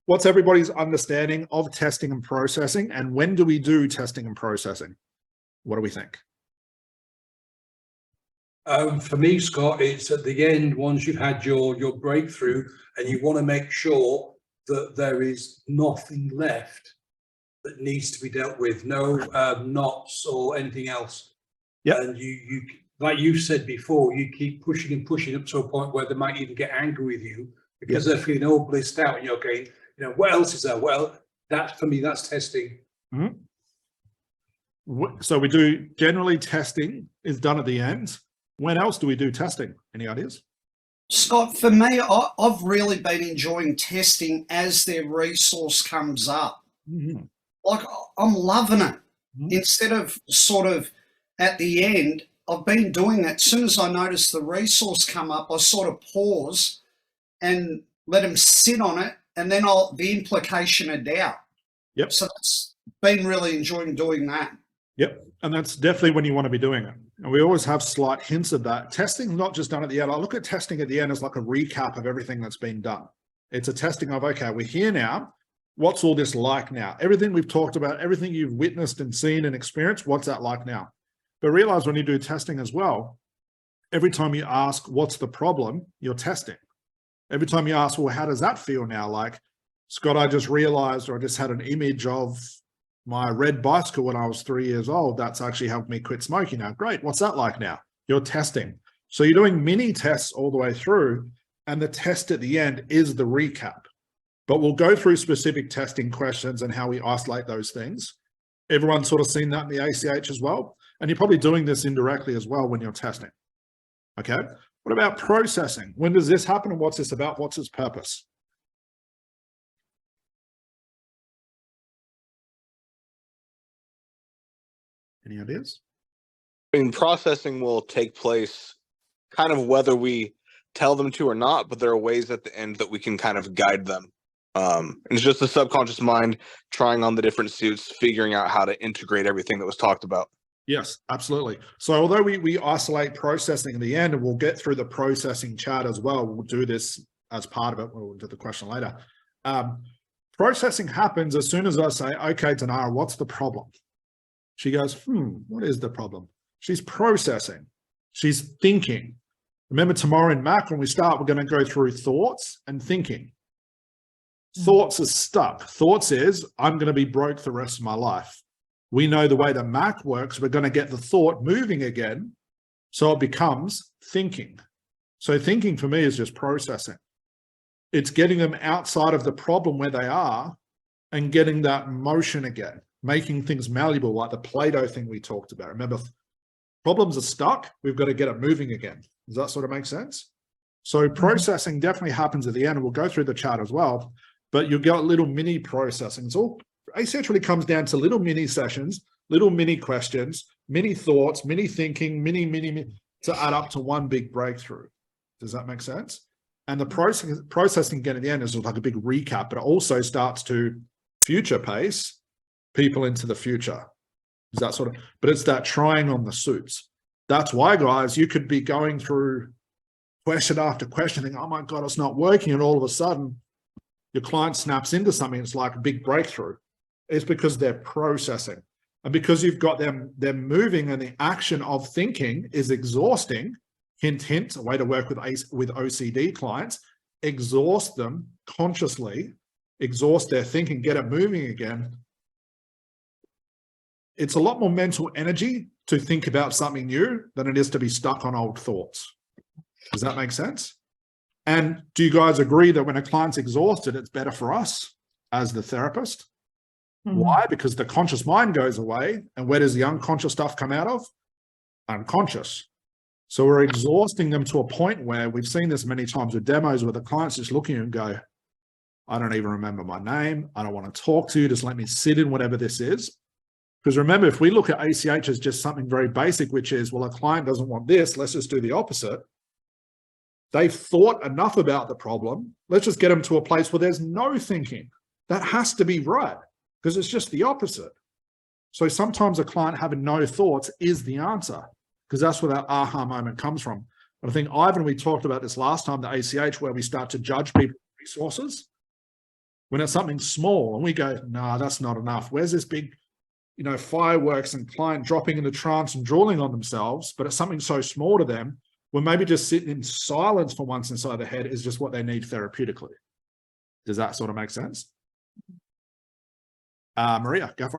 what's everybody's understanding of testing and processing, and when do we do testing and processing? What do we think? For me, Scott, it's at the end, once you've had your breakthrough, and you want to make sure that there is nothing left that needs to be dealt with, no knots or anything else. Yeah. And you, like you said before, you keep pushing and pushing up to a point where they might even get angry with you because they're feeling all blissed out, and you're going, you know, what else is there? Well, that's, for me, that's testing. Mm-hmm. So we do, generally testing is done at the end. When else do we do testing? Any ideas? Scott, for me, I've really been enjoying testing as their resource comes up. Mm-hmm. Like, I'm loving it. Mm-hmm. Instead of sort of at the end, I've been doing that. As soon as I notice the resource come up, I sort of pause and let them sit on it, and then the implication of doubt. Yep. So that's been really enjoying doing that. Yep. And that's definitely when you want to be doing it. And we always have slight hints of that. Testing is not just done at the end. I look at testing at the end as like a recap of everything that's been done. It's a testing of, okay, we're here now. What's all this like now? Everything we've talked about, everything you've witnessed and seen and experienced, what's that like now? But realize when you do testing as well, every time you ask, what's the problem, you're testing. Every time you ask, well, how does that feel now? Like, Scott, I just realized, or I just had an image of my red bicycle when I was 3 years old. That's actually helped me quit smoking now. Great. What's that like now? You're testing. So you're doing mini tests all the way through, and the test at the end is the recap. But we'll go through specific testing questions and how we isolate those things. Everyone's sort of seen that in the ACH as well. And you're probably doing this indirectly as well when you're testing. Okay. What about processing? When does this happen, and what's this about? What's its purpose? Any ideas? I mean, processing will take place kind of whether we tell them to or not, but there are ways at the end that we can kind of guide them. And it's just the subconscious mind trying on the different suits, figuring out how to integrate everything that was talked about. Yes, absolutely. So although we isolate processing at the end, and we'll get through the processing chart as well, we'll do this as part of it. We'll do the question later. Processing happens as soon as I say, okay, Tanara, what's the problem? She goes, what is the problem? She's processing. She's thinking. Remember, tomorrow in Mac, when we start, we're going to go through thoughts and thinking. Thoughts are stuck. Thoughts is, I'm going to be broke the rest of my life. We know the way the Mac works, we're going to get the thought moving again. So it becomes thinking. So thinking for me is just processing. It's getting them outside of the problem where they are and getting that motion again, making things malleable, like the Play-Doh thing we talked about. Remember, problems are stuck. We've got to get it moving again. Does that sort of make sense? So processing definitely happens at the end, and we'll go through the chart as well, but you'll get little mini processing. It's all essentially comes down to little mini sessions, little mini questions, mini thoughts, mini thinking, mini to add up to one big breakthrough. Does that make sense? And the processing again at the end is like a big recap, but it also starts to future pace people into the future. Is that sort of, but it's that trying on the suits. That's why, guys, you could be going through question after question, thinking, oh my God, it's not working. And all of a sudden your client snaps into something. It's like a big breakthrough. It's because they're processing. And because you've got them moving, and the action of thinking is exhausting. Hint, hint, a way to work with OCD clients, exhaust them consciously, exhaust their thinking, get it moving again. It's a lot more mental energy to think about something new than it is to be stuck on old thoughts. Does that make sense? And do you guys agree that when a client's exhausted, it's better for us as the therapist? Why? Because the conscious mind goes away. And where does the unconscious stuff come out of? Unconscious. So we're exhausting them to a point where we've seen this many times with demos where the client's just looking and go, I don't even remember my name. I don't want to talk to you. Just let me sit in whatever this is. Because remember, if we look at ACH as just something very basic, which is, well, a client doesn't want this, let's just do the opposite. They've thought enough about the problem. Let's just get them to a place where there's no thinking. That has to be right, because it's just the opposite. So sometimes a client having no thoughts is the answer, because that's where that aha moment comes from. And I think, Ivan, we talked about this last time, the ACH, where we start to judge people's resources. When it's something small and we go, nah, that's not enough. Where's this big, fireworks and client dropping into trance and drooling on themselves, but it's something so small to them, well, maybe just sitting in silence for once inside the head is just what they need therapeutically. Does that sort of make sense? Maria, go for it.